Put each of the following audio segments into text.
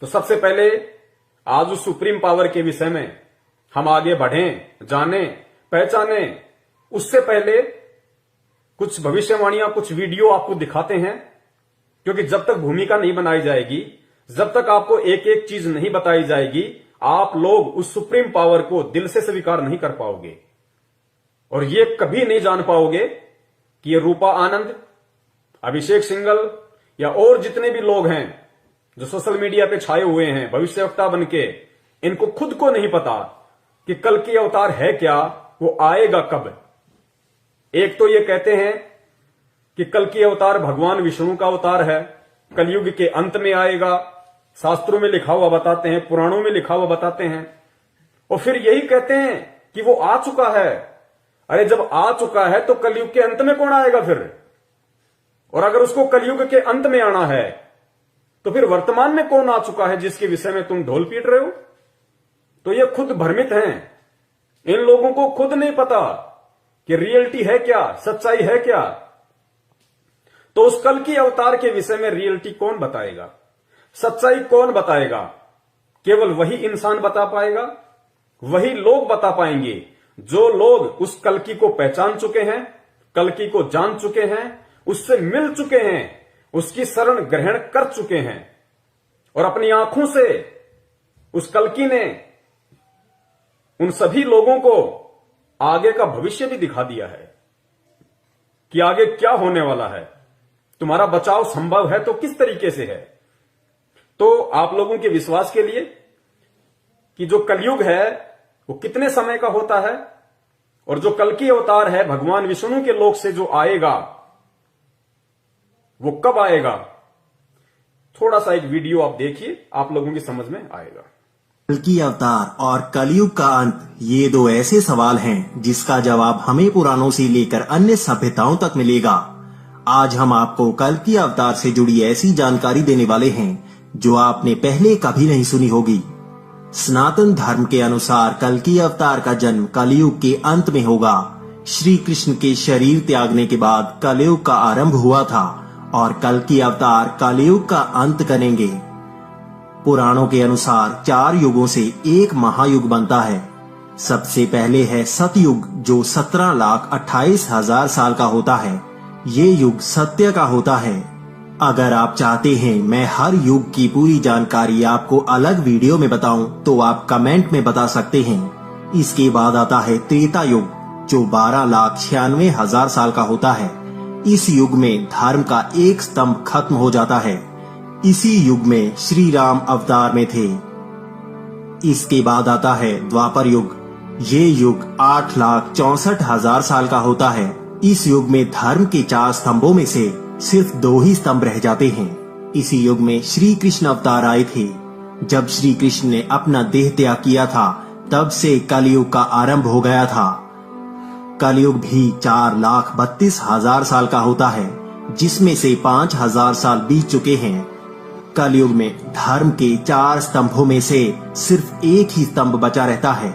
तो सबसे पहले आज उस सुप्रीम पावर के विषय में हम आगे बढ़ें, जाने, पहचाने, उससे पहले कुछ भविष्यवाणियां, कुछ वीडियो आपको दिखाते हैं। क्योंकि जब तक भूमिका नहीं बनाई जाएगी, जब तक आपको एक एक चीज नहीं बताई जाएगी, आप लोग उस सुप्रीम पावर को दिल से स्वीकार नहीं कर पाओगे और ये कभी नहीं जान पाओगे कि ये रूपा आनंद, अभिषेक सिंघल या और जितने भी लोग हैं जो सोशल मीडिया पे छाए हुए हैं भविष्यवक्ता बनके, इनको खुद को नहीं पता कि कल की अवतार है क्या, वो आएगा कब। एक तो ये कहते हैं कि कल की अवतार भगवान विष्णु का अवतार है, कलयुग के अंत में आएगा, शास्त्रों में लिखा हुआ बताते हैं, पुराणों में लिखा हुआ बताते हैं। और फिर यही कहते हैं कि वो आ चुका है। अरे जब आ चुका है तो कलयुग के अंत में कौन आएगा फिर? और अगर उसको कलयुग के अंत में आना है तो फिर वर्तमान में कौन आ चुका है जिसके विषय में तुम ढोल पीट रहे हो? तो ये खुद भ्रमित हैं। इन लोगों को खुद नहीं पता कि रियलिटी है क्या, सच्चाई है क्या। तो उस कल की अवतार के विषय में रियलिटी कौन बताएगा, सच्चाई कौन बताएगा? केवल वही इंसान बता पाएगा, वही लोग बता पाएंगे जो लोग उस कल्कि को पहचान चुके हैं, कल्कि को जान चुके हैं, उससे मिल चुके हैं, उसकी शरण ग्रहण कर चुके हैं और अपनी आंखों से उस कल्कि ने उन सभी लोगों को आगे का भविष्य भी दिखा दिया है कि आगे क्या होने वाला है। तुम्हारा बचाव संभव है तो किस तरीके से है? तो आप लोगों के विश्वास के लिए कि जो कलयुग है वो कितने समय का होता है और जो कल की अवतार है भगवान विष्णु के लोक से जो आएगा वो कब आएगा, थोड़ा सा एक वीडियो आप देखिए, आप लोगों की समझ में आएगा। कल की अवतार और कलयुग का अंत, ये दो ऐसे सवाल हैं जिसका जवाब हमें पुराणों से लेकर अन्य सभ्यताओं तक मिलेगा। आज हम आपको कल की अवतार से जुड़ी ऐसी जानकारी देने वाले हैं जो आपने पहले कभी नहीं सुनी होगी। सनातन धर्म के अनुसार कल की अवतार का जन्म कलयुग के अंत में होगा। श्री कृष्ण के शरीर त्यागने के बाद कलयुग का आरंभ हुआ था और कल की अवतार कलयुग का अंत करेंगे। पुराणों के अनुसार 4 युगों से एक महायुग बनता है। सबसे पहले है सतयुग जो 17,28,000 साल का होता है। ये युग सत्य का होता है। अगर आप चाहते हैं मैं हर युग की पूरी जानकारी आपको अलग वीडियो में बताऊं तो आप कमेंट में बता सकते हैं। इसके बाद आता है त्रेता युग जो 12,96,000 साल का होता है। इस युग में धर्म का एक स्तंभ खत्म हो जाता है। इसी युग में श्री राम अवतार में थे। इसके बाद आता है द्वापर युग। ये युग 8,64,000 साल का होता है। इस युग में धर्म के 4 स्तंभों में से सिर्फ 2 ही स्तंभ रह जाते हैं। इसी युग में श्री कृष्ण अवतार आए थे। जब श्री कृष्ण ने अपना देह त्याग किया था तब से कलयुग का आरंभ हो गया था। कलयुग भी 4,32,000 साल का होता है जिसमें से 5,000 साल बीत चुके हैं। कलयुग में धर्म के 4 स्तंभों में से सिर्फ एक ही स्तंभ बचा रहता है।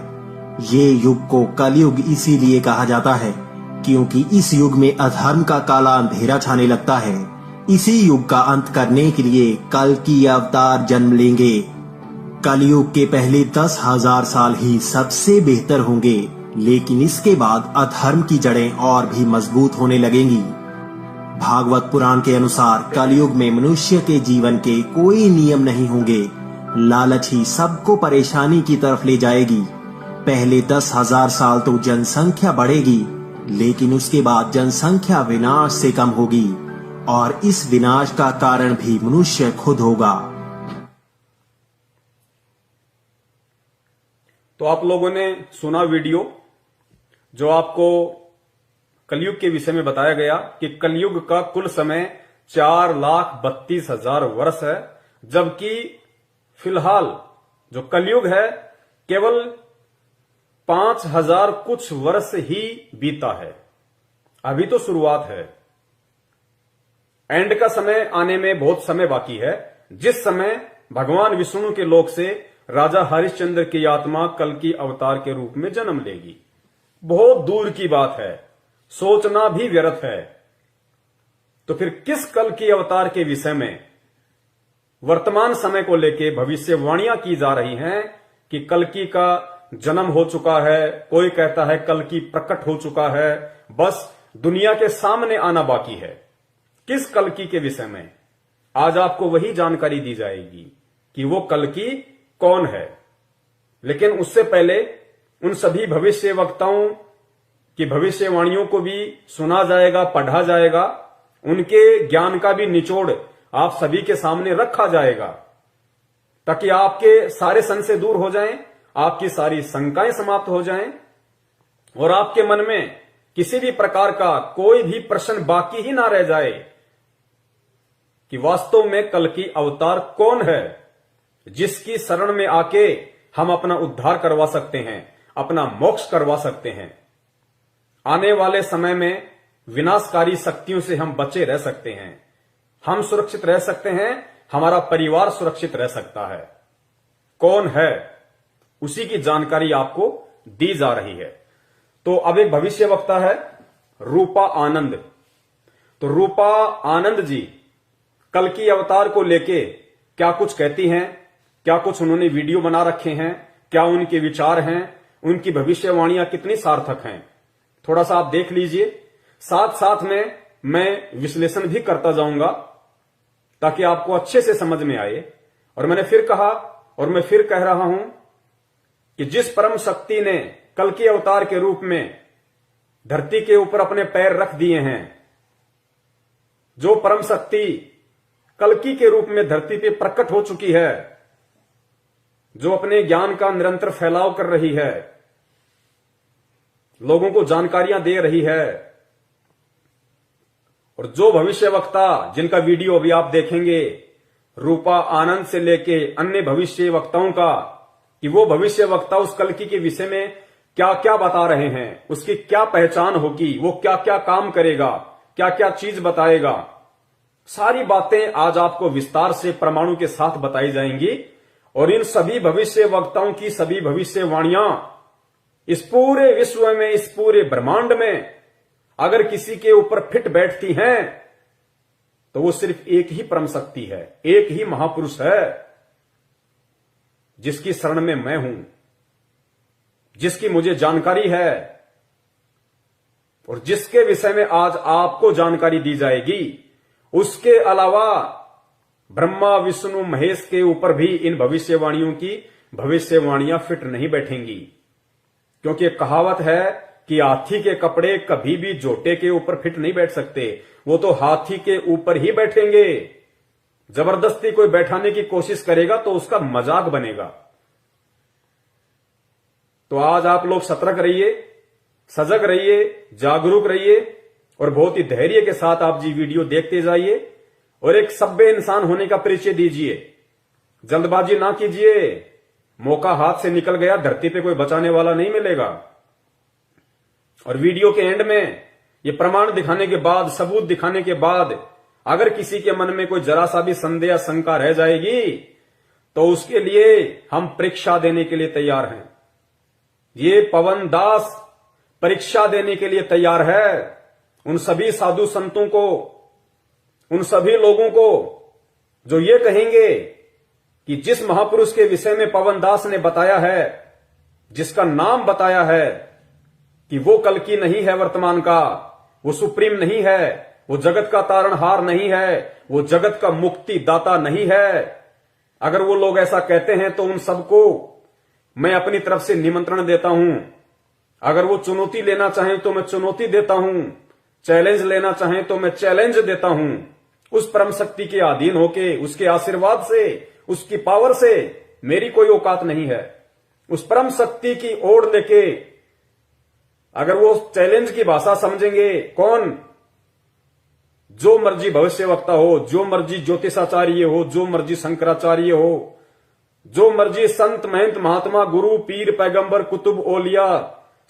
ये युग को कलयुग इसीलिए कहा जाता है क्योंकि इस युग में अधर्म का काला अंधेरा छाने लगता है। इसी युग का अंत करने के लिए कल की अवतार जन्म लेंगे। कलयुग के पहले 10,000 साल ही सबसे बेहतर होंगे, लेकिन इसके बाद अधर्म की जड़ें और भी मजबूत होने लगेंगी। भागवत पुराण के अनुसार कलयुग में मनुष्य के जीवन के कोई नियम नहीं होंगे। लालच ही सबको परेशानी की तरफ ले जाएगी। पहले 10,000 साल तो जनसंख्या बढ़ेगी, लेकिन उसके बाद जनसंख्या विनाश से कम होगी और इस विनाश का कारण भी मनुष्य खुद होगा। तो आप लोगों ने सुना वीडियो जो आपको कलयुग के विषय में बताया गया कि कलयुग का कुल समय 4,32,000 वर्ष है, जबकि फिलहाल जो कलयुग है केवल 5,000 कुछ वर्ष ही बीता है। अभी तो शुरुआत है। एंड का समय आने में बहुत समय बाकी है, जिस समय भगवान विष्णु के लोक से राजा हरिश्चंद्र की आत्मा कल की अवतार के रूप में जन्म लेगी। बहुत दूर की बात है, सोचना भी व्यर्थ है। तो फिर किस कल की अवतार के विषय में वर्तमान समय को लेके भविष्यवाणियां की जा रही हैं कि कल्कि का जन्म हो चुका है, कोई कहता है कल्कि प्रकट हो चुका है, बस दुनिया के सामने आना बाकी है। किस कल्कि के विषय में आज आपको वही जानकारी दी जाएगी कि वो कल्कि कौन है। लेकिन उससे पहले उन सभी भविष्य वक्ताओं की भविष्यवाणियों को भी सुना जाएगा, पढ़ा जाएगा, उनके ज्ञान का भी निचोड़ आप सभी के सामने रखा जाएगा, ताकि आपके सारे संशय दूर हो जाएं, आपकी सारी शंकाएं समाप्त हो जाएं और आपके मन में किसी भी प्रकार का कोई भी प्रश्न बाकी ही ना रह जाए कि वास्तव में कल्कि अवतार कौन है, जिसकी शरण में आके हम अपना उद्धार करवा सकते हैं, अपना मोक्ष करवा सकते हैं। आने वाले समय में विनाशकारी शक्तियों से हम बचे रह सकते हैं, हम सुरक्षित रह सकते हैं, हमारा परिवार सुरक्षित रह सकता है। कौन है, उसी की जानकारी आपको दी जा रही है। तो अब एक भविष्य वक्ता है रूपा आनंद। तो रूपा आनंद जी कल्कि अवतार को लेके क्या कुछ कहती हैं, क्या कुछ उन्होंने वीडियो बना रखे हैं, क्या उनके विचार हैं, उनकी भविष्यवाणियां कितनी सार्थक हैं, थोड़ा सा आप देख लीजिए। साथ साथ में मैं विश्लेषण भी करता जाऊंगा ताकि आपको अच्छे से समझ में आए। और मैंने फिर कहा और मैं फिर कह रहा हूं कि जिस परम शक्ति ने कल्कि अवतार के रूप में धरती के ऊपर अपने पैर रख दिए हैं, जो परम शक्ति कल्कि के रूप में धरती पे प्रकट हो चुकी है, जो अपने ज्ञान का निरंतर फैलाव कर रही है, लोगों को जानकारियां दे रही है, और जो भविष्य वक्ता जिनका वीडियो अभी आप देखेंगे रूपा आनंद से लेके अन्य भविष्य वक्ताओं का, कि वो भविष्य वक्ता उस कल्कि के विषय में क्या क्या बता रहे हैं, उसकी क्या पहचान होगी, वो क्या क्या काम करेगा, क्या क्या चीज बताएगा, सारी बातें आज आपको विस्तार से प्रमाणों के साथ बताई जाएंगी। और इन सभी भविष्य वक्ताओं की सभी भविष्यवाणियां इस पूरे विश्व में, इस पूरे ब्रह्मांड में अगर किसी के ऊपर फिट बैठती हैं तो वो सिर्फ एक ही परम शक्ति है, एक ही महापुरुष है, जिसकी शरण में मैं हूं, जिसकी मुझे जानकारी है और जिसके विषय में आज आपको जानकारी दी जाएगी। उसके अलावा ब्रह्मा विष्णु महेश के ऊपर भी इन भविष्यवाणियों की भविष्यवाणियां फिट नहीं बैठेंगी, क्योंकि एक कहावत है कि हाथी के कपड़े कभी भी जोटे के ऊपर फिट नहीं बैठ सकते, वो तो हाथी के ऊपर ही बैठेंगे। जबरदस्ती कोई बैठाने की कोशिश करेगा तो उसका मजाक बनेगा। तो आज आप लोग सतर्क रहिए, सजग रहिए, जागरूक रहिए और बहुत ही धैर्य के साथ आप जी वीडियो देखते जाइए और एक सभ्य इंसान होने का परिचय दीजिए। जल्दबाजी ना कीजिए, मौका हाथ से निकल गया, धरती पे कोई बचाने वाला नहीं मिलेगा। और वीडियो के एंड में ये प्रमाण दिखाने के बाद, सबूत दिखाने के बाद अगर किसी के मन में कोई जरा सा भी संदेह या शंका रह जाएगी तो उसके लिए हम परीक्षा देने के लिए तैयार हैं। ये पवन दास परीक्षा देने के लिए तैयार है उन सभी साधु संतों को, उन सभी लोगों को जो ये कहेंगे कि जिस महापुरुष के विषय में पवन दास ने बताया है, जिसका नाम बताया है कि वो कल्कि नहीं है वर्तमान का, वो सुप्रीम नहीं है, वो जगत का तारणहार नहीं है, वो जगत का मुक्ति दाता नहीं है, अगर वो लोग ऐसा कहते हैं तो उन सबको मैं अपनी तरफ से निमंत्रण देता हूं। अगर वो चुनौती लेना चाहें तो मैं चुनौती देता हूं, चैलेंज लेना चाहें तो मैं चैलेंज देता हूं। उस परम शक्ति के अधीन होके, उसके आशीर्वाद से, उसकी पावर से मेरी कोई औकात नहीं है। उस परम शक्ति की ओर लेके अगर वो चैलेंज की भाषा समझेंगे, कौन, जो मर्जी भविष्यवक्ता हो, जो मर्जी ज्योतिषाचार्य हो, जो मर्जी शंकराचार्य हो, जो मर्जी संत महंत महात्मा गुरु पीर पैगंबर कुतुब ओलिया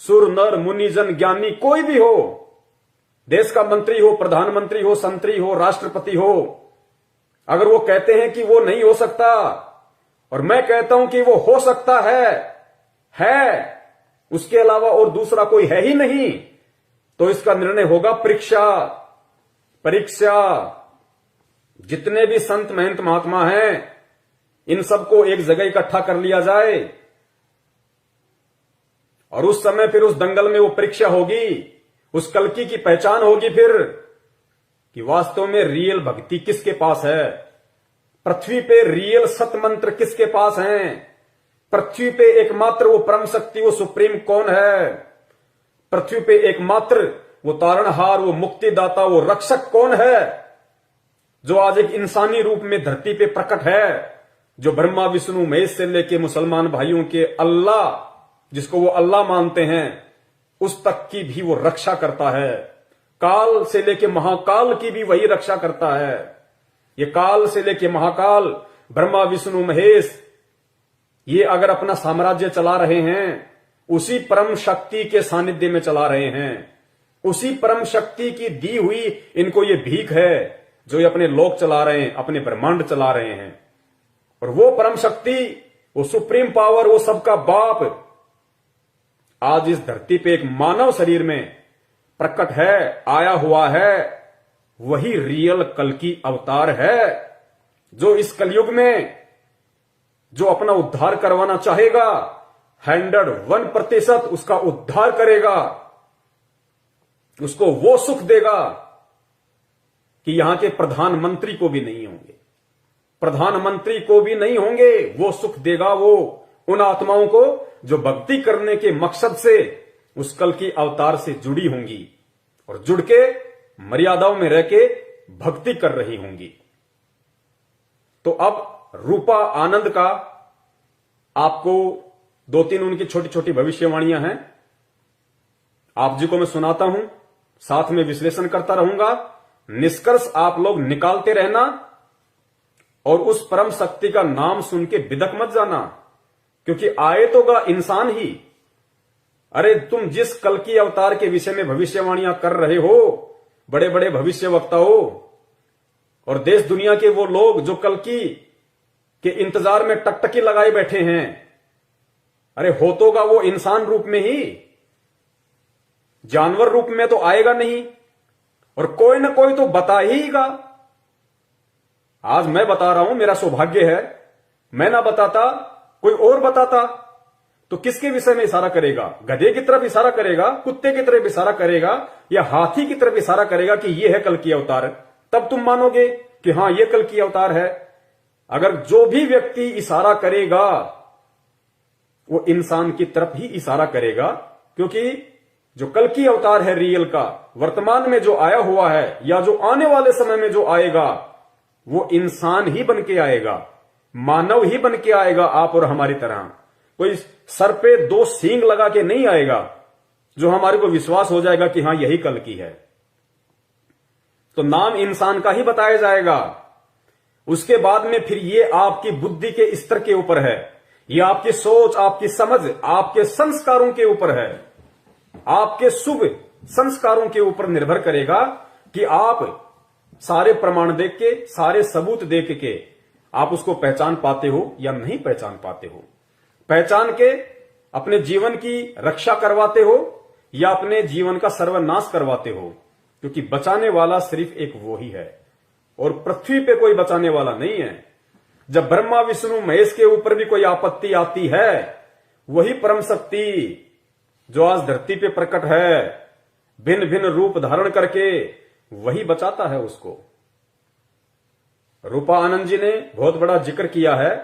सुर नर मुनि जन ज्ञानी कोई भी हो, देश का मंत्री हो, प्रधानमंत्री हो, संतरी हो, राष्ट्रपति हो, अगर वो कहते हैं कि वो नहीं हो सकता और मैं कहता हूं कि वो हो सकता है, उसके अलावा और दूसरा कोई है ही नहीं, तो इसका निर्णय होगा परीक्षा। जितने भी संत महंत महात्मा हैं, इन सबको एक जगह इकट्ठा कर लिया जाए और उस समय फिर उस दंगल में वो परीक्षा होगी, उस कल्कि की पहचान होगी फिर कि वास्तव में रियल भक्ति किसके पास है, पृथ्वी पे रियल सत मंत्र किसके पास हैं, पृथ्वी पे एकमात्र वो परम शक्ति, वो सुप्रीम कौन है, पृथ्वी पे एकमात्र वो तारणहार, वो मुक्तिदाता, वो रक्षक कौन है, जो आज एक इंसानी रूप में धरती पे प्रकट है, जो ब्रह्मा विष्णु महेश से लेके मुसलमान भाइयों के अल्लाह, जिसको वो अल्लाह मानते हैं, उस तक की भी वो रक्षा करता है। काल से लेके महाकाल की भी वही रक्षा करता है। ये काल से लेके महाकाल, ब्रह्मा विष्णु महेश, ये अगर अपना साम्राज्य चला रहे हैं, उसी परम शक्ति के सानिध्य में चला रहे हैं। उसी परम शक्ति की दी हुई इनको ये भीख है, जो ये अपने लोक चला रहे हैं, अपने ब्रह्मांड चला रहे हैं। और वो परम शक्ति, वो सुप्रीम पावर, वो सबका बाप आज इस धरती पे एक मानव शरीर में प्रकट है, आया हुआ है। वही रियल कल्कि अवतार है, जो इस कलयुग में जो अपना उद्धार करवाना चाहेगा, 101% उसका उद्धार करेगा, उसको वो सुख देगा कि यहां के प्रधानमंत्री को भी नहीं होंगे, प्रधानमंत्री को भी नहीं होंगे, वो सुख देगा वो उन आत्माओं को जो भक्ति करने के मकसद से उस कल्कि अवतार से जुड़ी होंगी और जुड़ के मर्यादाओं में रह के भक्ति कर रही होंगी। तो अब रूपा आनंद का आपको 2-3 उनकी छोटी छोटी भविष्यवाणियां हैं, आप जी को मैं सुनाता हूं, साथ में विश्लेषण करता रहूंगा। निष्कर्ष आप लोग निकालते रहना और उस परम शक्ति का नाम सुन के बिदक मत जाना, क्योंकि आए तो गा इंसान ही। अरे तुम जिस कल्कि अवतार के विषय में भविष्यवाणियां कर रहे हो, बड़े बड़े भविष्य वक्ता हो और देश दुनिया के वो लोग जो कल्कि के इंतजार में टकटकी लगाए बैठे हैं, अरे हो तो गा वो इंसान रूप में ही, जानवर रूप में तो आएगा नहीं, और कोई ना कोई तो बता हीगा। आज मैं बता रहा हूं, मेरा सौभाग्य है, मैं ना बताता कोई और बताता, तो किसके विषय में इशारा करेगा? गधे की तरफ इशारा करेगा, कुत्ते की तरफ इशारा करेगा, या हाथी की तरफ इशारा करेगा कि यह है कल्कि अवतार? तब तुम मानोगे कि हां यह कल्कि अवतार है। अगर जो भी व्यक्ति इशारा करेगा वो इंसान की तरफ ही इशारा करेगा, क्योंकि जो कल्कि अवतार है रियल का, वर्तमान में जो आया हुआ है या जो आने वाले समय में जो आएगा, वो इंसान ही बन के आएगा, मानव ही बन के आएगा, आप और हमारी तरह। कोई सर पे 2 सींग लगा के नहीं आएगा जो हमारे को विश्वास हो जाएगा कि हां यही कल्कि है। तो नाम इंसान का ही बताया जाएगा। उसके बाद में फिर ये आपकी बुद्धि के स्तर के ऊपर है, ये आपकी सोच, आपकी समझ, आपके संस्कारों के ऊपर है, आपके शुभ संस्कारों के ऊपर निर्भर करेगा कि आप सारे प्रमाण देख के, सारे सबूत देख के आप उसको पहचान पाते हो या नहीं पहचान पाते हो। पहचान के अपने जीवन की रक्षा करवाते हो या अपने जीवन का सर्वनाश करवाते हो, क्योंकि बचाने वाला सिर्फ एक वो ही है और पृथ्वी पे कोई बचाने वाला नहीं है। जब ब्रह्मा विष्णु महेश के ऊपर भी कोई आपत्ति आती है, वही परम शक्ति जो आज धरती पे प्रकट है, भिन्न भिन्न रूप धारण करके, वही बचाता है उसको। रूपा आनंद जी ने बहुत बड़ा जिक्र किया है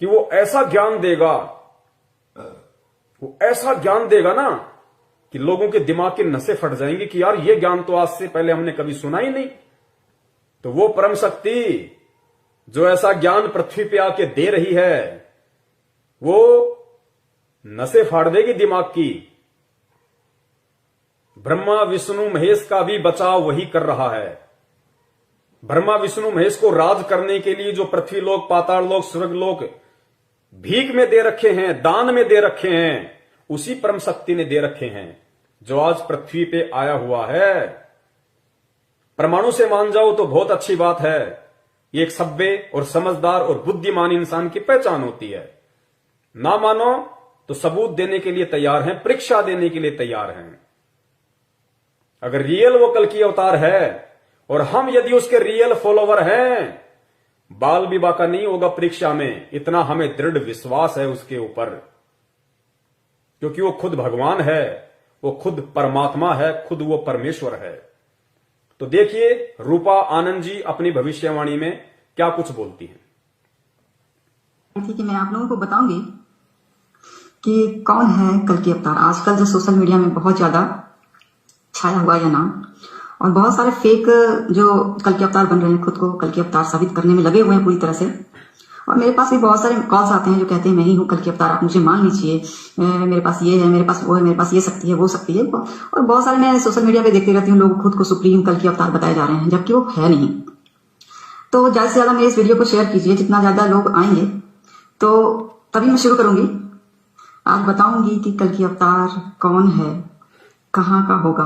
कि वो ऐसा ज्ञान देगा, वो ऐसा ज्ञान देगा ना कि लोगों के दिमाग के नसें फट जाएंगी कि यार ये ज्ञान तो आज से पहले हमने कभी सुना ही नहीं। तो वो परम शक्ति जो ऐसा ज्ञान पृथ्वी पे आके दे रही है, वो नसें फाड़ देगी दिमाग की। ब्रह्मा विष्णु महेश का भी बचाव वही कर रहा है। ब्रह्मा विष्णु महेश को राज करने के लिए जो पृथ्वी लोक, पाताल लोक, स्वर्ग लोक भीख में दे रखे हैं, दान में दे रखे हैं, उसी परम शक्ति ने दे रखे हैं जो आज पृथ्वी पे आया हुआ है। परमाणु से मान जाओ तो बहुत अच्छी बात है, ये एक सभ्य और समझदार और बुद्धिमान इंसान की पहचान होती है। ना मानो तो सबूत देने के लिए तैयार हैं, परीक्षा देने के लिए तैयार हैं। अगर रियल वो कल्कि अवतार है, और हम यदि उसके रियल फॉलोवर हैं, बाल विवाह का नहीं होगा परीक्षा में, इतना हमें दृढ़ विश्वास है उसके ऊपर, क्योंकि वो खुद भगवान है, वो खुद परमात्मा है, खुद वो परमेश्वर है। तो देखिए रूपा आनंद जी अपनी भविष्यवाणी में क्या कुछ बोलती हैं। कि मैं आप लोगों को बताऊंगी कि कौन है कल्कि अवतार। आजकल जो सोशल मीडिया में बहुत ज्यादा छाया हुआ है नाम, और बहुत सारे फेक जो कल्कि अवतार बन रहे हैं, खुद को कल्कि अवतार साबित करने में लगे हुए हैं पूरी तरह से। और मेरे पास भी बहुत सारे कॉल्स आते हैं जो कहते हैं मैं ही हूँ कल्कि अवतार, आप मुझे मान लीजिए, मेरे पास ये है, मेरे पास वो है, मेरे पास ये शक्ति है, वो शक्ति है। और बहुत सारे मैं सोशल मीडिया पे देखती रहती हूँ, लोग खुद को सुप्रीम कल्कि अवतार बताए जा रहे हैं, जबकि वो है नहीं। तो ज्यादा से ज्यादा मेरे इस वीडियो को शेयर कीजिए, जितना ज्यादा लोग आएंगे तो तभी मैं शुरू करूंगी। आज बताऊंगी कि कल्कि अवतार कौन है, कहाँ का होगा।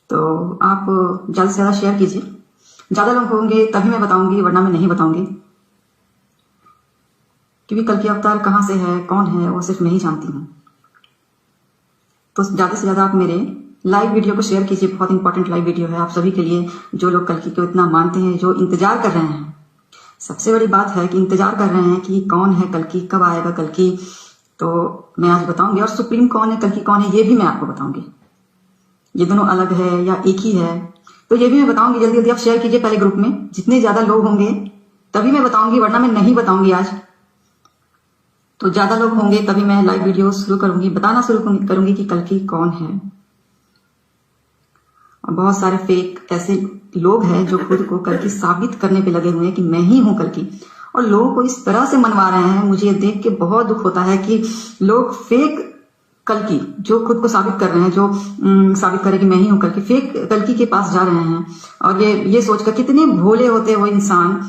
तो आप ज्यादा से ज्यादा शेयर कीजिए, ज्यादा लोग होंगे तभी मैं बताऊंगी, वरना मैं नहीं बताऊंगी, क्योंकि कल्कि अवतार कहाँ से है, कौन है, वो सिर्फ मैं ही जानती हूँ। तो ज्यादा से ज्यादा आप मेरे लाइव वीडियो को शेयर कीजिए, बहुत इंपॉर्टेंट लाइव वीडियो है आप सभी के लिए, जो लोग कल्कि को इतना मानते हैं, जो इंतजार कर रहे हैं। सबसे बड़ी बात है कि इंतजार कर रहे हैं कि कौन है कल्कि, कब आएगा कल्कि। तो मैं आज बताऊंगी, और सुप्रीम कौन है, कल्कि कौन है, ये भी मैं आपको बताऊंगी। ये दोनों अलग है या एक ही है, तो ये भी मैं बताऊंगी। जल्दी जल्दी आप शेयर कीजिए पहले ग्रुप में, जितने ज्यादा लोग होंगे तभी मैं बताऊंगी, वरना मैं नहीं बताऊंगी आज। तो ज्यादा लोग होंगे तभी मैं लाइव वीडियो शुरू करूंगी, बताना शुरू करूंगी कि कल्कि कौन है। और बहुत सारे फेक ऐसे लोग हैं जो खुद को कल्कि साबित करने पे लगे हुए हैं कि मैं ही हूं कल्कि, और लोगों को इस तरह से मनवा रहे हैं। मुझे ये देख के बहुत दुख होता है कि लोग फेक कल्कि जो खुद को साबित कर रहे हैं, जो साबित करे कि मैं ही हूं कल्कि, फेक कल्कि के पास जा रहे हैं। और ये सोचकर कितने भोले होते हैं वो इंसान,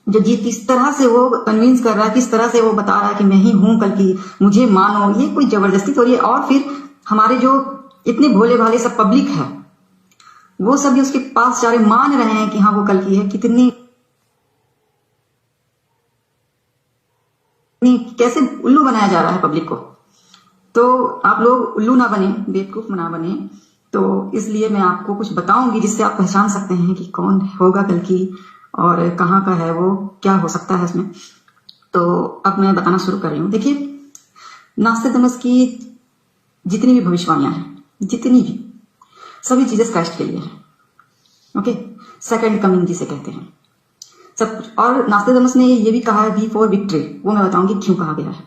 जो किस तरह से वो कन्विंस कर रहा है, किस तरह से वो बता रहा है कि मैं ही हूं कल्कि, मुझे मानो। ये कोई जबरदस्ती तो ये, और फिर हमारे जो इतने भोले भाले सब पब्लिक है, वो सब भी उसके पास जा रहे, मान रहे हैं कि हाँ वो कल्कि है। कितनी कैसे उल्लू बनाया जा रहा है पब्लिक को। तो आप लोग उल्लू ना बने, बेवकूफ ना बने। तो इसलिए मैं आपको कुछ बताऊंगी जिससे आप पहचान सकते हैं कि कौन होगा कल्कि और कहाँ का है वो, क्या हो सकता है इसमें। तो अब मैं बताना शुरू कर रही हूँ। देखिए, नास्तिकमस की जितनी भी भविष्यवाणियां हैं, जितनी भी, सभी चीजें क्राइस्ट के लिए है। ओके, सेकंड कमिंग जिसे कहते हैं सब। और नास्तिकमस ने ये भी कहा है वी फॉर विक्ट्री, वो मैं बताऊंगी क्यों कहा गया है।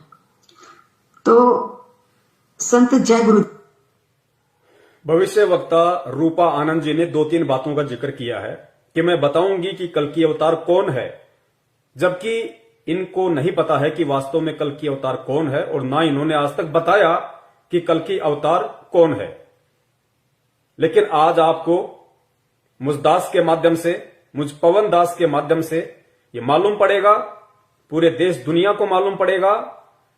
तो संत जय गुरु भविष्य वक्ता रूपा आनंद जी ने 2-3 बातों का जिक्र किया है कि मैं बताऊंगी कि कल्कि अवतार कौन है, जबकि इनको नहीं पता है कि वास्तव में कल्कि अवतार कौन है, और ना इन्होंने आज तक बताया कि कल्कि अवतार कौन है। लेकिन आज आपको मुझदास के माध्यम से, मुझ पवन दास के माध्यम से ये मालूम पड़ेगा, पूरे देश दुनिया को मालूम पड़ेगा।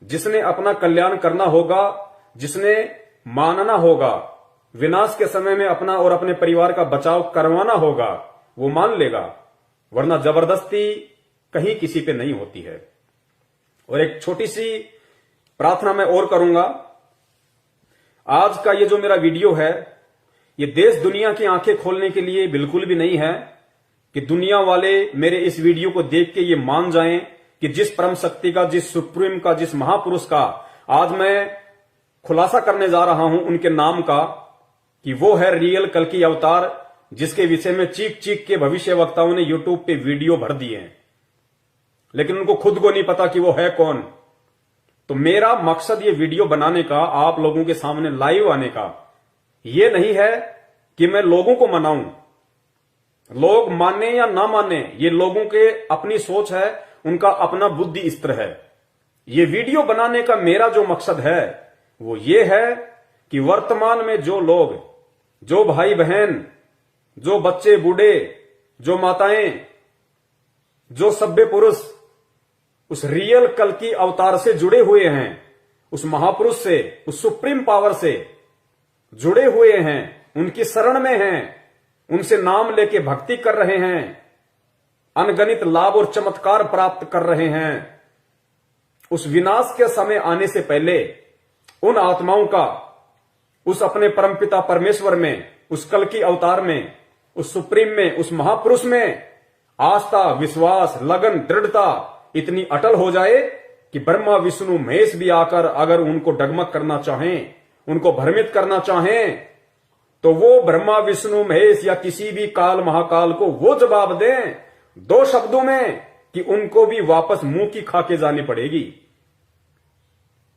जिसने अपना कल्याण करना होगा, जिसने मानना होगा, विनाश के समय में अपना और अपने परिवार का बचाव करवाना होगा, वो मान लेगा, वरना जबरदस्ती कहीं किसी पे नहीं होती है। और एक छोटी सी प्रार्थना मैं और करूंगा। आज का ये जो मेरा वीडियो है, ये देश दुनिया की आंखें खोलने के लिए बिल्कुल भी नहीं है कि दुनिया वाले मेरे इस वीडियो को देख के ये मान जाएं कि जिस परम शक्ति का, जिस सुप्रीम का, जिस महापुरुष का आज मैं खुलासा करने जा रहा हूं, उनके नाम का, कि वो है रियल कल्कि अवतार, जिसके विषय में चीख चीख के भविष्य वक्ताओं ने यूट्यूब पे वीडियो भर दिए हैं, लेकिन उनको खुद को नहीं पता कि वो है कौन। तो मेरा मकसद ये वीडियो बनाने का, आप लोगों के सामने लाइव आने का, ये नहीं है कि मैं लोगों को मनाऊं। लोग माने या ना माने, ये लोगों के अपनी सोच है, उनका अपना बुद्धि स्तर है। ये वीडियो बनाने का मेरा जो मकसद है वो ये है कि वर्तमान में जो लोग, जो भाई बहन, जो बच्चे बूढ़े, जो माताएं, जो सभ्य पुरुष उस रियल कल्कि अवतार से जुड़े हुए हैं, उस महापुरुष से, उस सुप्रीम पावर से जुड़े हुए हैं, उनकी शरण में हैं, उनसे नाम लेके भक्ति कर रहे हैं, अनगणित लाभ और चमत्कार प्राप्त कर रहे हैं, उस विनाश के समय आने से पहले उन आत्माओं का उस अपने परमपिता परमेश्वर में, उस कल्कि अवतार में उस सुप्रीम में, उस महापुरुष में आस्था, विश्वास, लगन, दृढ़ता इतनी अटल हो जाए कि ब्रह्मा, विष्णु, महेश भी आकर अगर उनको डगमग करना चाहें, उनको भ्रमित करना चाहें, तो वो ब्रह्मा, विष्णु, महेश या किसी भी काल महाकाल को वो जवाब दें 2 शब्दों में कि उनको भी वापस मुंह की खा के जानी पड़ेगी।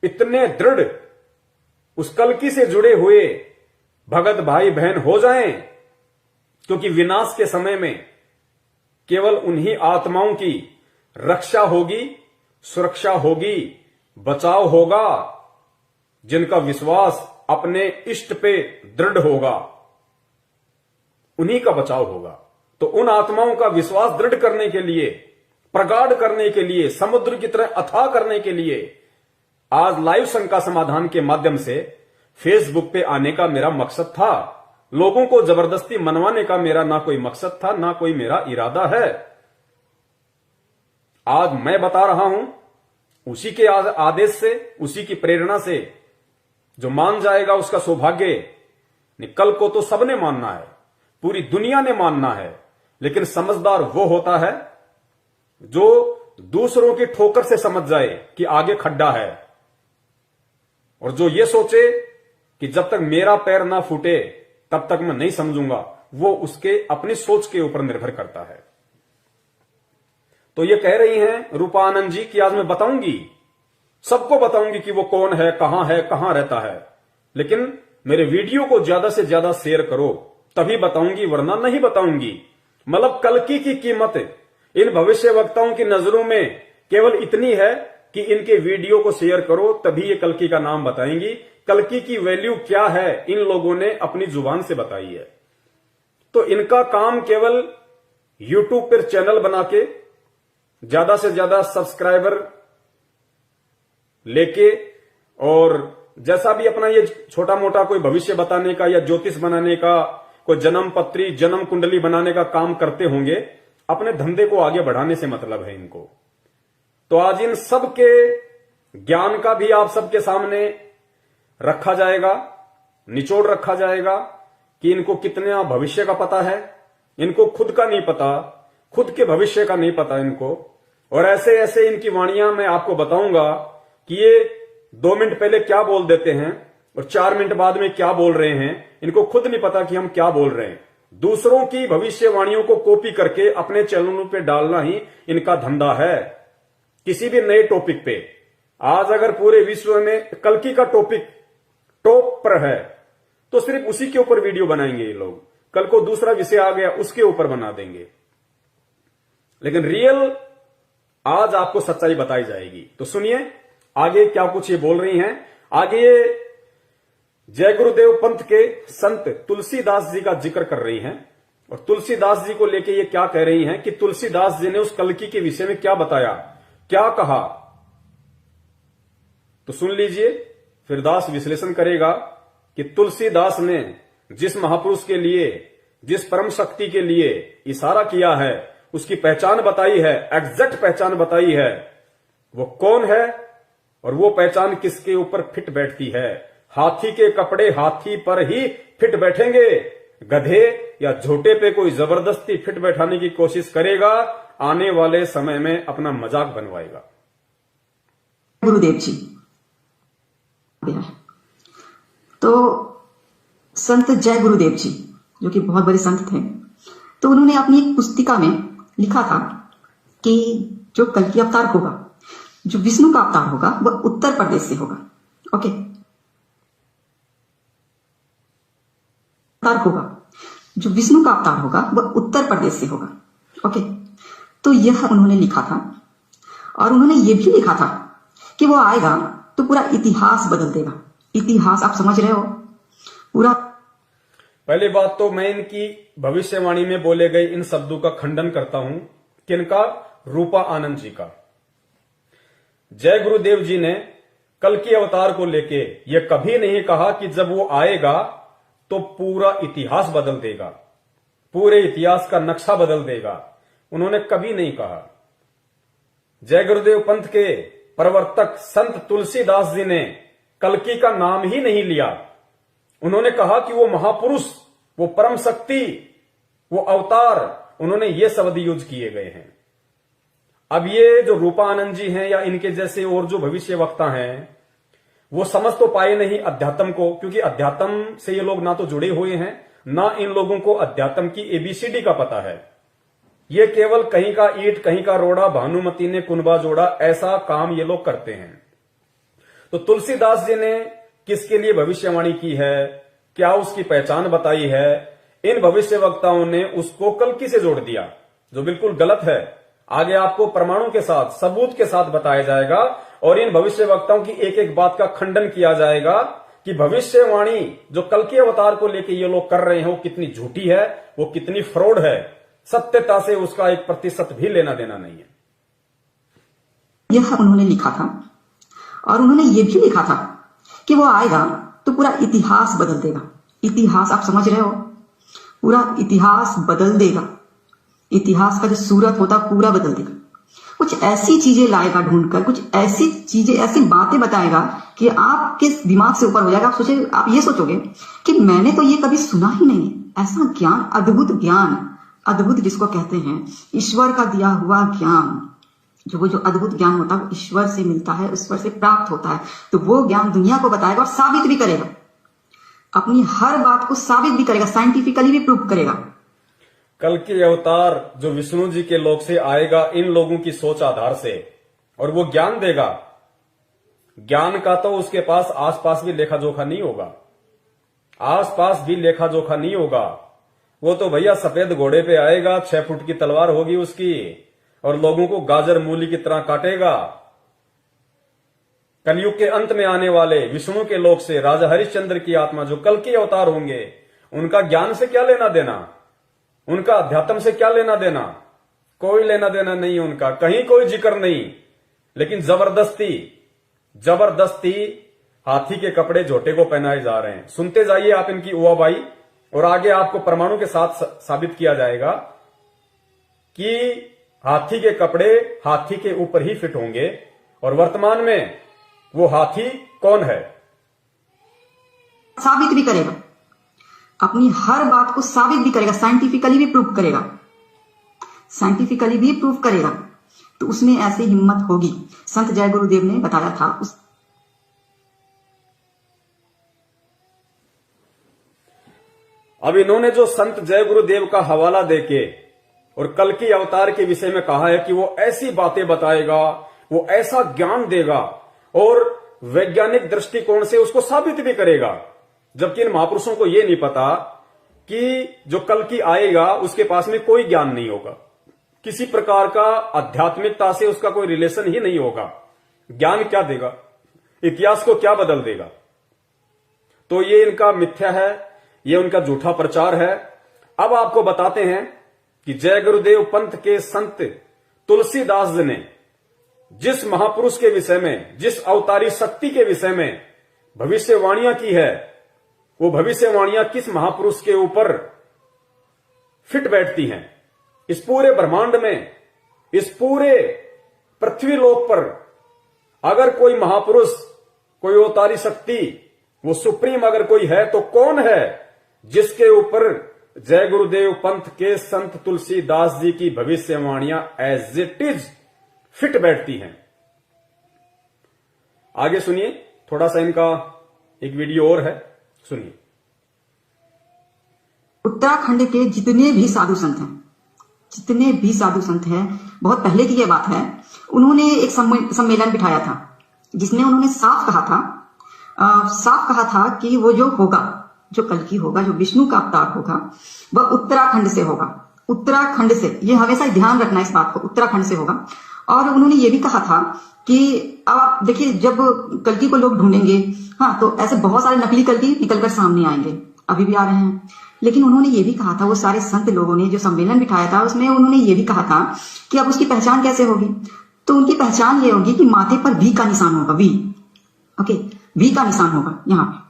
इतने दृढ़ उस कल्कि से जुड़े हुए भगत भाई बहन हो जाएं, क्योंकि विनाश के समय में केवल उन्हीं आत्माओं की रक्षा होगी, सुरक्षा होगी, बचाव होगा जिनका विश्वास अपने इष्ट पे दृढ़ होगा, उन्हीं का बचाव होगा। तो उन आत्माओं का विश्वास दृढ़ करने के लिए, प्रगाढ़ करने के लिए, समुद्र की तरह अथाह करने के लिए आज लाइव शंका समाधान के माध्यम से फेसबुक पे आने का मेरा मकसद था। लोगों को जबरदस्ती मनवाने का मेरा ना कोई मकसद था, ना कोई मेरा इरादा है। आज मैं बता रहा हूं उसी के आदेश से, उसी की प्रेरणा से। जो मान जाएगा उसका सौभाग्य। कल को तो सबने मानना है, पूरी दुनिया ने मानना है, लेकिन समझदार वो होता है जो दूसरों की ठोकर से समझ जाए कि आगे खड्डा है, और जो ये सोचे कि जब तक मेरा पैर ना फूटे तब तक मैं नहीं समझूंगा, वो उसके अपनी सोच के ऊपर निर्भर करता है। तो ये कह रही हैं रूपा आनंद जी कि आज मैं बताऊंगी, सबको बताऊंगी कि वो कौन है, कहां रहता है, लेकिन मेरे वीडियो को ज्यादा से ज्यादा शेयर करो तभी बताऊंगी, वरना नहीं बताऊंगी। मतलब कल्कि की कीमत इन भविष्य वक्ताओं की नजरों में केवल इतनी है कि इनके वीडियो को शेयर करो तभी ये कल्कि का नाम बताएंगी। कल्कि की वैल्यू क्या है इन लोगों ने अपनी जुबान से बताई है। तो इनका काम केवल यूट्यूब पर चैनल बना के ज्यादा से ज्यादा सब्सक्राइबर लेके, और जैसा भी अपना ये छोटा मोटा कोई भविष्य बताने का या ज्योतिष बनाने का, कोई जन्म पत्री, जन्म कुंडली बनाने का काम करते होंगे, अपने धंधे को आगे बढ़ाने से मतलब है इनको। तो आज इन सब के ज्ञान का भी आप सबके सामने रखा जाएगा, निचोड़ रखा जाएगा कि इनको कितना भविष्य का पता है। इनको खुद का नहीं पता, खुद के भविष्य का नहीं पता इनको। और ऐसे ऐसे इनकी वाणियां मैं आपको बताऊंगा कि ये 2 मिनट पहले क्या बोल देते हैं और 4 मिनट बाद में क्या बोल रहे हैं। इनको खुद नहीं पता कि हम क्या बोल रहे हैं। दूसरों की भविष्यवाणियों को कॉपी करके अपने चैनलों पे डालना ही इनका धंधा है। किसी भी नए टॉपिक पे आज अगर पूरे विश्व में कल्कि का टॉपिक टॉप पर है तो सिर्फ उसी के ऊपर वीडियो बनाएंगे ये लोग। कल को दूसरा विषय आ गया उसके ऊपर बना देंगे, लेकिन रियल आज आपको सच्चाई बताई जाएगी। तो सुनिए आगे क्या कुछ ये बोल रही हैं। आगे ये जय गुरुदेव पंथ के संत तुलसीदास जी का जिक्र कर रही हैं, और तुलसीदास जी को लेके ये क्या कह रही हैं कि तुलसीदास जी ने उस कल्कि के विषय में क्या बताया, क्या कहा। तो सुन लीजिए, फिर दास विश्लेषण करेगा कि तुलसीदास ने जिस महापुरुष के लिए, जिस परम शक्ति के लिए इशारा किया है, उसकी पहचान बताई है, एग्जैक्ट पहचान बताई है, वो कौन है और वो पहचान किसके ऊपर फिट बैठती है। हाथी के कपड़े हाथी पर ही फिट बैठेंगे, गधे या झोटे पे कोई जबरदस्ती फिट बैठाने की कोशिश करेगा, आने वाले समय में अपना मजाक बनवाएगा। गुरुदेव जी तो संत जय गुरुदेव जी जो कि बहुत बड़े संत थे, तो उन्होंने अपनी एक पुस्तिका में लिखा था कि जो कल्कि अवतार होगा, जो विष्णु का अवतार होगा, वह उत्तर प्रदेश से होगा। ओके, अवतार होगा, जो विष्णु का अवतार होगा वह उत्तर प्रदेश से होगा। ओके, तो यह उन्होंने लिखा था, और उन्होंने यह भी लिखा था कि वो आएगा तो पूरा इतिहास बदल देगा। इतिहास आप समझ रहे हो पूरा। पहली बात तो मैं इनकी भविष्यवाणी में बोले गए इन शब्दों का खंडन करता हूं। किनका? रूपा आनंद जी का। जय गुरुदेव जी ने कल्कि अवतार को लेके यह कभी नहीं कहा कि जब वो आएगा तो पूरा इतिहास बदल देगा, पूरे इतिहास का नक्शा बदल देगा। उन्होंने कभी नहीं कहा। जय गुरुदेव पंथ के प्रवर्तक संत तुलसीदास जी ने कल्कि का नाम ही नहीं लिया। उन्होंने कहा कि वो महापुरुष, वो परम शक्ति, वो अवतार, उन्होंने ये शब्द यूज किए गए हैं। अब ये जो रूपानंद जी हैं या इनके जैसे और जो भविष्य वक्ता हैं, वो समझ तो पाए नहीं अध्यात्म को, क्योंकि अध्यात्म से ये लोग ना तो जुड़े हुए हैं, ना इन लोगों को अध्यात्म की एबीसीडी का पता है। ये केवल कहीं का ईंट कहीं का रोड़ा, भानुमति ने कुनबा जोड़ा, ऐसा काम ये लोग करते हैं। तो तुलसीदास जी ने किसके लिए भविष्यवाणी की है, क्या उसकी पहचान बताई है, इन भविष्य वक्ताओं ने उसको कल्कि से जोड़ दिया, जो बिल्कुल गलत है। आगे आपको प्रमाणों के साथ, सबूत के साथ बताया जाएगा और इन भविष्य वक्ताओं की एक एक बात का खंडन किया जाएगा कि भविष्यवाणी जो कल्कि अवतार को लेकर ये लोग कर रहे हैं वो कितनी झूठी है, वो कितनी फ्रॉड है, सत्यता से उसका 1% भी लेना देना नहीं है। यह उन्होंने लिखा था और उन्होंने ये भी लिखा था कि वो आएगा तो पूरा इतिहास बदल देगा। इतिहास आप समझ रहे हो, पूरा इतिहास बदल देगा। इतिहास का जो सूरत होता पूरा बदल देगा। कुछ ऐसी चीजें लाएगा ढूंढकर, कुछ ऐसी चीजें, ऐसी बातें बताएगा कि आपके दिमाग से ऊपर हो जाएगा। आप ये सोचोगे कि मैंने तो ये कभी सुना ही नहीं है। ऐसा ज्ञान, अद्भुत ज्ञान, अद्भुत जिसको कहते हैं ईश्वर का दिया हुआ ज्ञान, जो अद्भुत ज्ञान होता है वो ईश्वर से मिलता है, ईश्वर से प्राप्त होता है। तो वो ज्ञान दुनिया को बताएगा और साबित भी करेगा, अपनी हर बात को साबित भी करेगा, साइंटिफिकली भी प्रूव करेगा। कल्कि अवतार जो विष्णु जी के लोक से आएगा इन लोगों की सोच आधार से, और वो ज्ञान देगा। ज्ञान का तो उसके पास आसपास भी लेखा जोखा नहीं होगा, आसपास भी लेखा जोखा नहीं होगा। वो तो भैया सफेद घोड़े पे आएगा, 6 फुट की तलवार होगी उसकी, और लोगों को गाजर मूली की तरह काटेगा। कलयुग के अंत में आने वाले विष्णु के लोक से राजा हरिश्चंद्र की आत्मा जो कल्कि अवतार होंगे, उनका ज्ञान से क्या लेना देना, उनका अध्यात्म से क्या लेना देना, कोई लेना देना नहीं उनका, कहीं कोई जिक्र नहीं। लेकिन जबरदस्ती हाथी के कपड़े झोटे को पहनाए जा रहे हैं। सुनते जाइए आप इनकी उवाबाई, और आगे आपको प्रमाणों के साथ साबित किया जाएगा कि हाथी के कपड़े हाथी के ऊपर ही फिट होंगे। और वर्तमान में वो हाथी कौन है, साबित भी करेगा, अपनी हर बात को साबित भी करेगा, साइंटिफिकली भी प्रूव करेगा, साइंटिफिकली भी प्रूव करेगा। तो उसमें ऐसी हिम्मत होगी। संत जय गुरुदेव ने बताया था अब इन्होंने जो संत जय गुरुदेव का हवाला देके और कल्कि अवतार के विषय में कहा है कि वो ऐसी बातें बताएगा, वो ऐसा ज्ञान देगा और वैज्ञानिक दृष्टिकोण से उसको साबित भी करेगा, जबकि इन महापुरुषों को यह नहीं पता कि जो कल्कि आएगा उसके पास में कोई ज्ञान नहीं होगा, किसी प्रकार का आध्यात्मिकता से उसका कोई रिलेशन ही नहीं होगा। ज्ञान क्या देगा, इतिहास को क्या बदल देगा। तो ये इनका मिथ्या है, ये उनका झूठा प्रचार है। अब आपको बताते हैं कि जय गुरुदेव पंथ के संत तुलसीदास जी ने जिस महापुरुष के विषय में, जिस अवतारी शक्ति के विषय में भविष्यवाणियां की है, वो भविष्यवाणियां किस महापुरुष के ऊपर फिट बैठती हैं। इस पूरे ब्रह्मांड में, इस पूरे पृथ्वी लोक पर अगर कोई महापुरुष, कोई अवतारी शक्ति, वो सुप्रीम अगर कोई है तो कौन है जिसके ऊपर जय गुरुदेव पंथ के संत तुलसीदास जी की भविष्यवाणियां एज इट इज फिट बैठती हैं। आगे सुनिए, थोड़ा सा इनका एक वीडियो और है, सुनिए। उत्तराखंड के जितने भी साधु संत हैं, जितने भी साधु संत हैं, बहुत पहले की ये बात है, उन्होंने एक सम्मेलन बिठाया था जिसमें उन्होंने साफ कहा था कि वो जो होगा, जो कल्कि होगा, जो विष्णु का अवतार होगा, वह उत्तराखंड से होगा। उत्तराखंड से, ये हमेशा ध्यान रखना इस बात को, उत्तराखंड से होगा। और उन्होंने ये भी कहा था कि अब आप देखिए, जब कल्कि को लोग ढूंढेंगे, हाँ, तो ऐसे बहुत सारे नकली कल्कि निकलकर सामने आएंगे, अभी भी आ रहे हैं। लेकिन उन्होंने ये भी कहा था, वो सारे संत लोगों ने जो सम्मेलन बिठाया था उसमें उन्होंने ये भी कहा था कि अब उसकी पहचान कैसे होगी। तो उनकी पहचान ये होगी कि माथे पर वी का निशान होगा, वी, ओके, वी का निशान होगा यहाँ पे।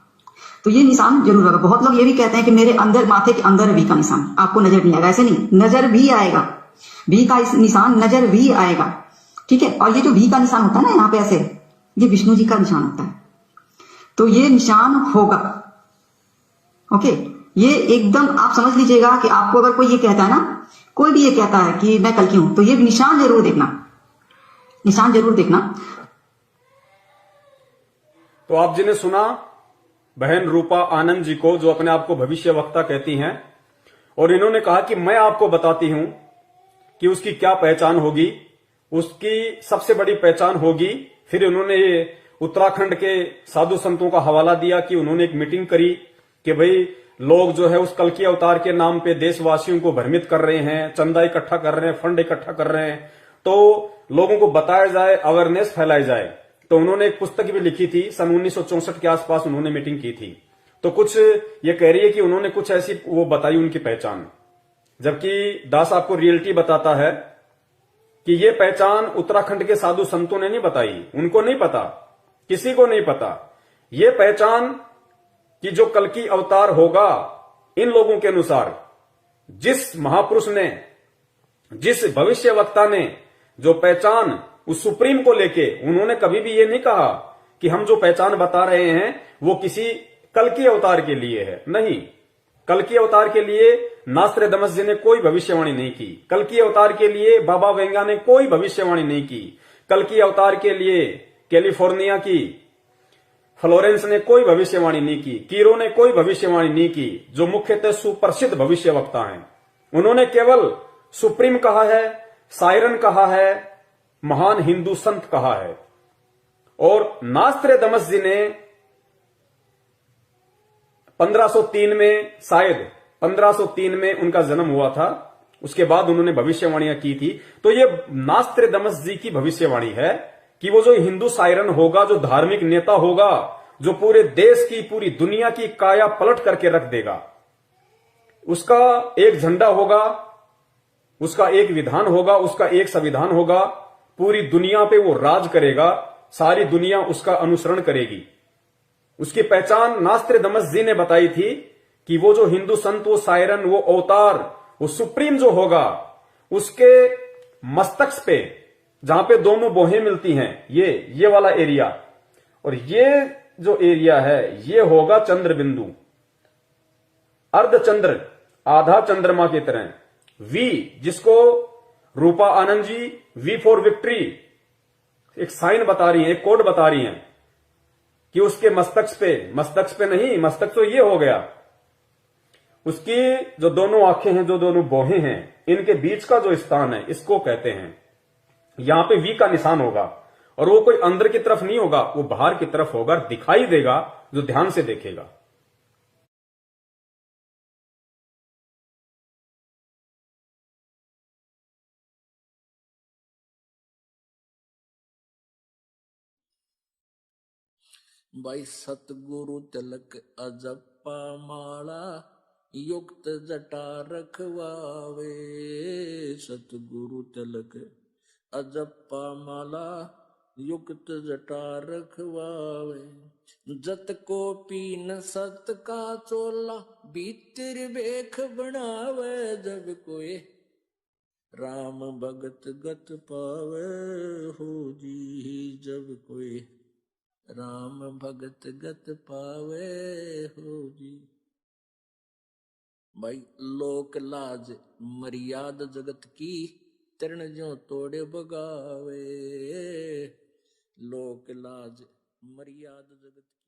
तो ये निशान जरूर होगा। बहुत लोग ये भी कहते हैं कि मेरे अंदर, माथे के अंदर वी का निशान आपको नजर नहीं आएगा। ऐसे नहीं, नजर भी आएगा, वी का निशान नजर भी आएगा, ठीक है। और ये जो वी का निशान होता है ना यहाँ पे ऐसे, ये विष्णु जी का निशान होता है। तो ये निशान होगा, ओके। ये एकदम आप समझ लीजिएगा कि आपको अगर कोई ये कहता है ना, कोई भी ये कहता है कि मैं कल की हूं, तो ये निशान जरूर देखना, निशान जरूर देखना। तो आप जिन्हें सुना बहन रूपा आनंद जी को, जो अपने आप को भविष्य वक्ता कहती हैं, और इन्होंने कहा कि मैं आपको बताती हूं कि उसकी क्या पहचान होगी, उसकी सबसे बड़ी पहचान होगी। फिर उन्होंने ये उत्तराखंड के साधु संतों का हवाला दिया कि उन्होंने एक मीटिंग करी कि भाई लोग जो है उस कल्कि अवतार के नाम पे देशवासियों को भ्रमित कर रहे हैं, चंदा इकट्ठा कर रहे हैं, फंड इकट्ठा कर रहे हैं, तो लोगों को बताया जाए, अवेयरनेस फैलाई जाए। तो उन्होंने एक पुस्तक भी लिखी थी, सन 1964 के आसपास उन्होंने मीटिंग की थी। तो कुछ ये कह रही है कि उन्होंने कुछ ऐसी वो बताई उनकी पहचान, जबकि दास आपको रियलिटी बताता है कि ये पहचान उत्तराखंड के साधु संतों ने नहीं बताई, उनको नहीं पता, किसी को नहीं पता। ये पहचान कि जो कल्कि अवतार होगा, इन लोगों के अनुसार जिस महापुरुष ने, जिस भविष्य वक्ता ने जो पहचान उस सुप्रीम को लेके, उन्होंने कभी भी ये नहीं कहा कि हम जो पहचान बता रहे हैं वो किसी कल्कि अवतार के लिए है। नहीं, कल्कि अवतार के लिए नास्ट्रेडमस जी ने कोई भविष्यवाणी नहीं की, कल्कि अवतार के लिए बाबा वेंगा ने कोई भविष्यवाणी नहीं की, कल्कि अवतार के लिए कैलिफोर्निया की फ्लोरेंस ने कोई भविष्यवाणी नहीं की, कीरो ने कोई भविष्यवाणी नहीं की, जो मुख्यतः सुप्रसिद्ध भविष्य वक्ता हैं। उन्होंने केवल सुप्रीम कहा है, सायरन कहा है, महान हिंदू संत कहा है। और नास्ट्रेडमस जी ने 1503 में, शायद 1503 में उनका जन्म हुआ था, उसके बाद उन्होंने भविष्यवाणियां की थी। तो ये नास्ट्रेडमस जी की भविष्यवाणी है कि वो जो हिंदू सायरन होगा, जो धार्मिक नेता होगा, जो पूरे देश की, पूरी दुनिया की काया पलट करके रख देगा, उसका एक झंडा होगा, उसका एक विधान होगा, उसका एक संविधान होगा, पूरी दुनिया पे वो राज करेगा, सारी दुनिया उसका अनुसरण करेगी। उसकी पहचान नास्ट्रेडमस जी ने बताई थी कि वो जो हिंदू संत, वो सायरन, वो अवतार, वो सुप्रीम जो होगा, उसके मस्तक पे जहां पे दोनों बोहें मिलती हैं, ये वाला एरिया, और ये जो एरिया है ये होगा चंद्र बिंदु, अर्धचंद्र, आधा चंद्रमा की तरह। वी, जिसको रूपा Anand ji we for victory एक साइन बता रही है, एक कोड बता रही है कि उसके मस्तक पे नहीं, मस्तक तो ये हो गया, उसकी जो दोनों आंखें हैं, जो दोनों बोहें हैं, इनके बीच का जो स्थान है, इसको कहते हैं। यहां पे वी का निशान होगा, और वो कोई अंदर की तरफ नहीं होगा, वो बाहर की तरफ होगा, दिखाई देगा जो ध्यान से देखेगा। भाई सतगुरु तिलक अजप्पा माला युक्त जटा रखवावे, सतगुरु तिलक अजप्पा माला युक्त जटा रखवावे, जत को पीन सत का चोला भीतर बेख बनावे, जब कोई राम भगत गत पावे हो जी, जब कोई राम भगत गत पावे हो जी। भाई लोक लाज मर्याद जगत की, तरण जो तोड़े बगावे, लोक लाज मर्याद जगत की।